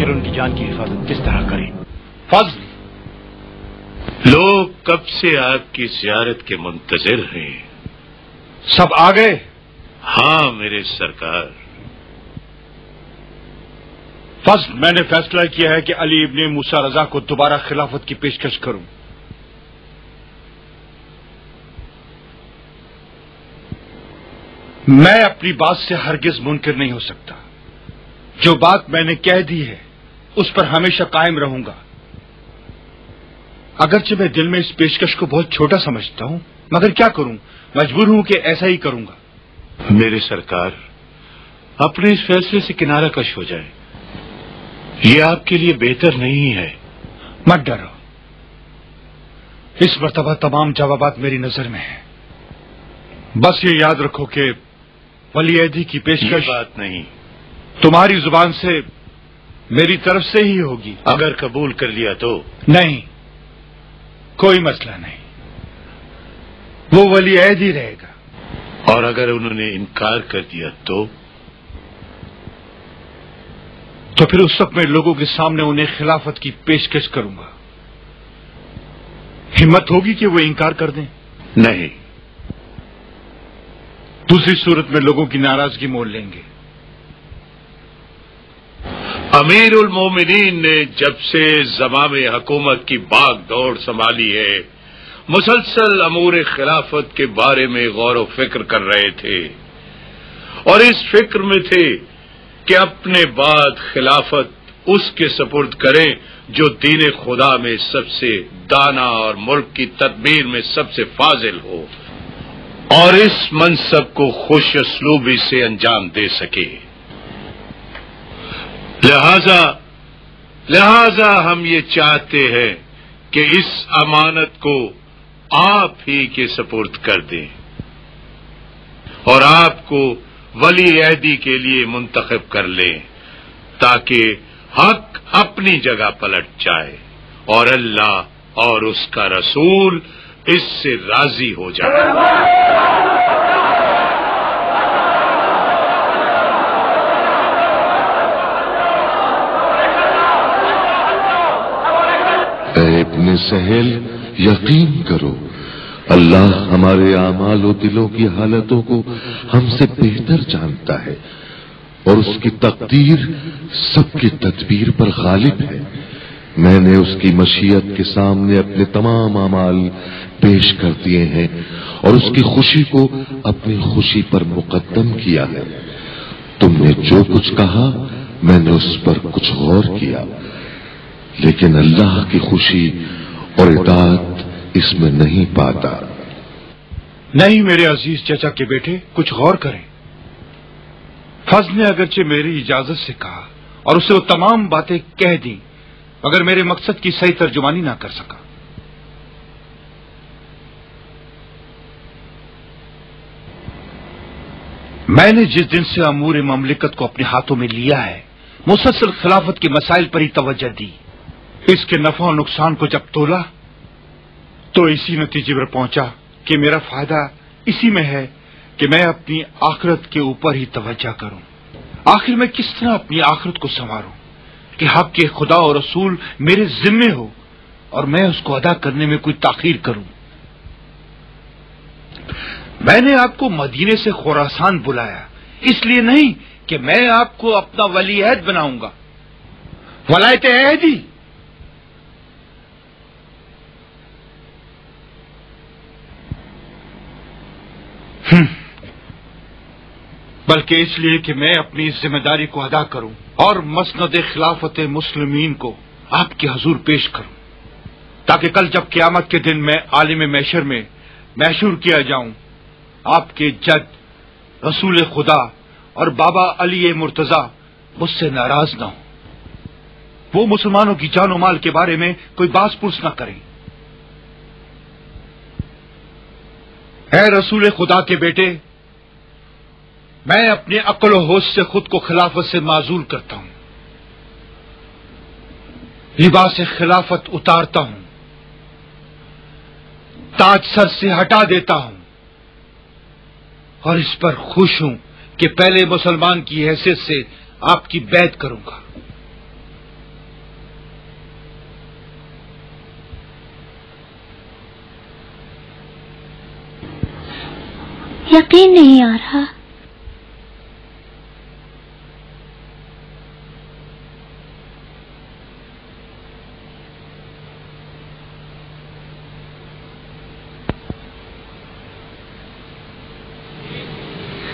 آخر ان کی جان کی حفاظت کس طرح کریں؟ فضل، لوگ کب سے آپ کی زیارت کے منتظر ہیں. سب آ گئے؟ ہاں میرے سرکار. فضل، میں نے فیصلہ کیا ہے کہ علی ابن موسیٰ رضا کو دوبارہ خلافت کی پیشکش کروں. میں اپنی بات سے ہرگز منکر نہیں ہو سکتا. جو بات میں نے کہہ دی ہے اس پر ہمیشہ قائم رہوں گا. اگرچہ میں دل میں اس پیشکش کو بہت چھوٹا سمجھتا ہوں، مگر کیا کروں، مجبور ہوں کہ ایسا ہی کروں گا. میرے سرکار، اپنے اس فیصلے سے کنارہ کش ہو جائے. یہ آپ کے لیے بہتر نہیں ہے. مت ڈرو، اس مرتبہ تمام جوابات میری نظر میں ہیں. بس یہ یاد رکھو کہ ولی عہدی کی پیشکش بات نہیں، تمہاری زبان سے میری طرف سے ہی ہوگی. اگر قبول کر لیا تو؟ نہیں، کوئی مسئلہ نہیں، وہ ولی عہد ہی رہے گا. اور اگر انہوں نے انکار کر دیا تو پھر اس وقت میں لوگوں کے سامنے انہیں خلافت کی پیشکش کروں گا. ہمت ہوگی کہ وہ انکار کر دیں؟ نہیں. دوسری صورت میں لوگوں کی ناراضگی مول لیں گے. امیر المومنین نے جب سے زمام حکومت کی باغ دوڑ سنبھالی ہے، مسلسل امور خلافت کے بارے میں غور و فکر کر رہے تھے، اور اس فکر میں تھے کہ اپنے بعد خلافت اس کے سپرد کریں جو دین خدا میں سب سے دانا اور ملک کی تدبیر میں سب سے فاضل ہو، اور اس منصب کو خوش اسلوبی سے انجام دے سکے. لہذا ہم یہ چاہتے ہیں کہ اس امانت کو آپ ہی کے سپرد کر دیں اور آپ کو ولی عہدی کے لیے منتخب کر لیں، تاکہ حق اپنی جگہ پلٹ جائے اور اللہ اور اس کا رسول اس سے راضی ہو جائے. اے ابن سہیل، یقین کرو اللہ ہمارے اعمال و دلوں کی حالتوں کو ہم سے بہتر جانتا ہے، اور اس کی تقدیر سب کی تدبیر پر غالب ہے. میں نے اس کی مشیت کے سامنے اپنے تمام اعمال پیش کر دیے ہیں اور اس کی خوشی کو اپنی خوشی پر مقدم کیا ہے. تم نے جو کچھ کہا میں نے اس پر کچھ غور کیا، لیکن اللہ کی خوشی اور اطاعت اس میں نہیں پاتا. نہیں میرے عزیز چچا کے بیٹے، کچھ غور کریں. فضل نے اگرچہ میری اجازت سے کہا اور اسے وہ تمام باتیں کہہ دیں، مگر میرے مقصد کی صحیح ترجمانی نہ کر سکا. میں نے جس دن سے امور مملکت کو اپنے ہاتھوں میں لیا ہے، مسلسل خلافت کے مسائل پر ہی توجہ دی. اس کے نفع و نقصان کو جب تولا تو اسی نتیجے پر پہنچا کہ میرا فائدہ اسی میں ہے کہ میں اپنی آخرت کے اوپر ہی توجہ کروں. آخر میں کس طرح اپنی آخرت کو سنواروں کہ حق کے خدا اور رسول میرے ذمے ہو اور میں اس کو ادا کرنے میں کوئی تاخیر کروں. میں نے آپ کو مدینے سے خراسان بلایا اس لیے نہیں کہ میں آپ کو اپنا ولی عہد بناؤں گا. ولایت عہدی بلکہ اس لیے کہ میں اپنی ذمہ داری کو ادا کروں اور مسند خلافت مسلمین کو آپ کے حضور پیش کروں، تاکہ کل جب قیامت کے دن میں عالم محشر میں محشور کیا جاؤں، آپ کے جد رسول خدا اور بابا علی مرتضی مجھ سے ناراض نہ ہوں، وہ مسلمانوں کی جان و مال کے بارے میں کوئی باز پرس نہ کریں. اے رسول خدا کے بیٹے، میں اپنے عقل و ہوش سے خود کو خلافت سے معزول کرتا ہوں، لباس خلافت اتارتا ہوں، تاج سر سے ہٹا دیتا ہوں، اور اس پر خوش ہوں کہ پہلے مسلمان کی حیثیت سے آپ کی بیعت کروں گا. یقین نہیں آ رہا.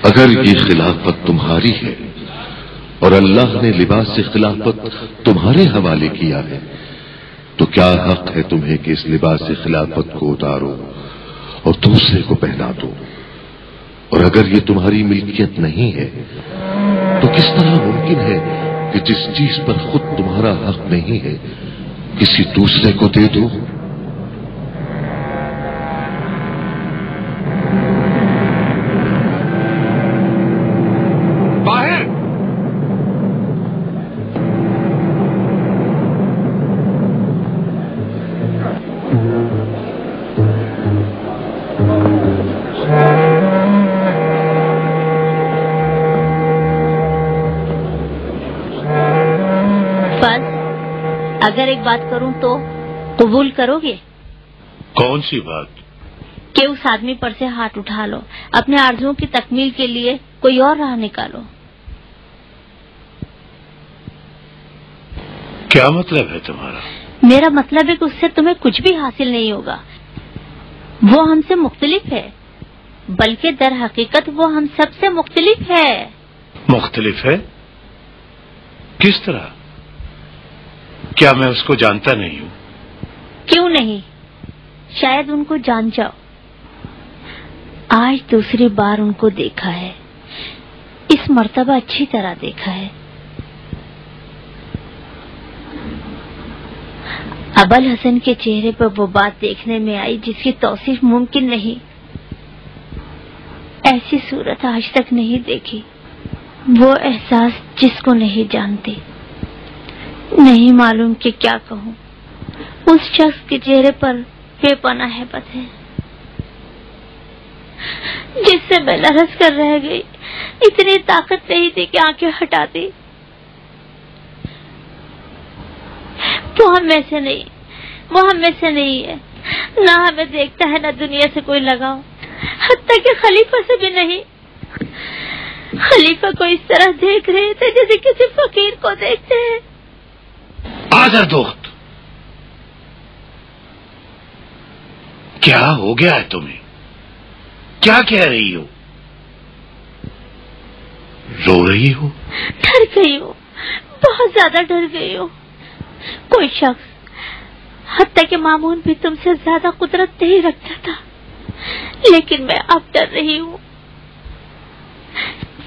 اگر یہ خلافت تمہاری ہے اور اللہ نے لباس خلافت تمہارے حوالے کیا ہے تو کیا حق ہے تمہیں کہ اس لباس خلافت کو اتارو اور دوسرے کو پہنا دو؟ اور اگر یہ تمہاری ملکیت نہیں ہے تو کس طرح ممکن ہے کہ جس چیز پر خود تمہارا حق نہیں ہے کسی دوسرے کو دے دو؟ اگر ایک بات کروں تو قبول کرو گے؟ کون سی بات؟ کہ اس آدمی پر سے ہاتھ اٹھا لو، اپنے آرزوؤں کی تکمیل کے لیے کوئی اور راہ نکالو. کیا مطلب ہے تمہارا؟ میرا مطلب ہے کہ اس سے تمہیں کچھ بھی حاصل نہیں ہوگا. وہ ہم سے مختلف ہے، بلکہ در حقیقت وہ ہم سب سے مختلف ہے. مختلف ہے؟ کس طرح؟ کیا میں اس کو جانتا نہیں ہوں؟ کیوں نہیں؟ شاید ان کو جان جاؤ. آج دوسری بار ان کو دیکھا ہے، اس مرتبہ اچھی طرح دیکھا ہے. ابوالحسن کے چہرے پر وہ بات دیکھنے میں آئی جس کی توصیف ممکن نہیں. ایسی صورت آج تک نہیں دیکھی. وہ احساس جس کو نہیں جانتے. نہیں معلوم کہ کیا کہوں. اس شخص کے چہرے پر بے پناہ ہیبت ہے جس سے میں لرز کر رہ گئی. اتنی طاقت نہیں تھی کہ آنکھیں ہٹا دی. وہ ہم میں سے نہیں ہے. نہ ہمیں دیکھتا ہے، نہ دنیا سے کوئی لگاؤ، حتیٰ کہ خلیفہ سے بھی نہیں. خلیفہ کو اس طرح دیکھ رہے تھے جیسے کسی فقیر کو دیکھتے ہیں. آذر دوست، کیا ہو گیا ہے تمہیں؟ کیا کہہ رہی ہو؟ رو رہی ہو؟ ڈر گئی ہوں، بہت زیادہ ڈر گئی ہوں. کوئی شخص، حتیٰ کہ مامون بھی تم سے زیادہ قدرت نہیں رکھتا تھا، لیکن میں اب ڈر رہی ہوں.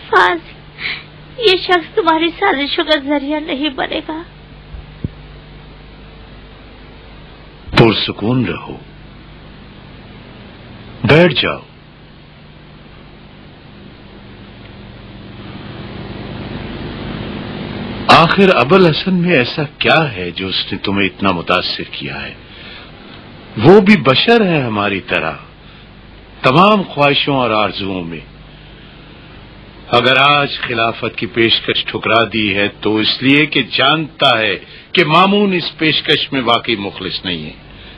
فاض، یہ شخص تمہاری سازشوں کا ذریعہ نہیں بنے گا. پرسکون رہو، بیٹھ جاؤ. آخر ابوالحسن میں ایسا کیا ہے جو اس نے تمہیں اتنا متاثر کیا ہے؟ وہ بھی بشر ہے ہماری طرح، تمام خواہشوں اور آرزوؤں میں. اگر آج خلافت کی پیشکش ٹھکرا دی ہے تو اس لیے کہ جانتا ہے کہ مامون اس پیشکش میں واقعی مخلص نہیں ہے،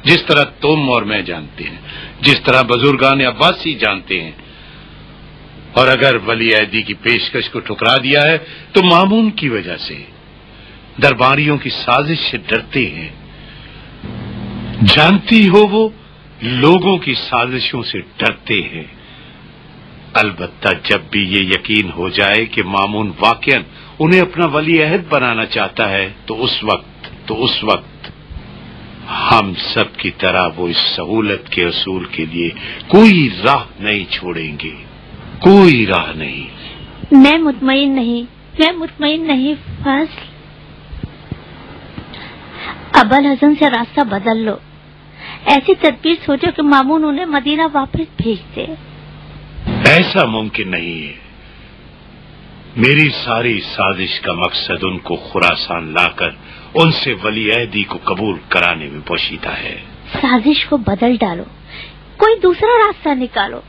جس طرح تم اور میں جانتے ہیں، جس طرح بزرگان عباسی جانتے ہیں. اور اگر ولی عہدی کی پیشکش کو ٹھکرا دیا ہے تو مامون کی وجہ سے، درباریوں کی سازش سے ڈرتے ہیں. جانتی ہو وہ لوگوں کی سازشوں سے ڈرتے ہیں. البتہ جب بھی یہ یقین ہو جائے کہ مامون واقعاً انہیں اپنا ولی عہد بنانا چاہتا ہے تو اس وقت ہم سب کی طرح وہ اس سہولت کے اصول کے لیے کوئی راہ نہیں چھوڑیں گے، کوئی راہ نہیں. میں مطمئن نہیں فضل. ابوالحسن سے راستہ بدل لو. ایسی تدبیر سوچو کہ مامون انہیں مدینہ واپس بھیج دے. ایسا ممکن نہیں ہے. میری ساری سازش کا مقصد ان کو خراسان لا کر ان سے ولی عہدی کو قبول کرانے میں پوشیدہ ہے. سازش کو بدل ڈالو، کوئی دوسرا راستہ نکالو.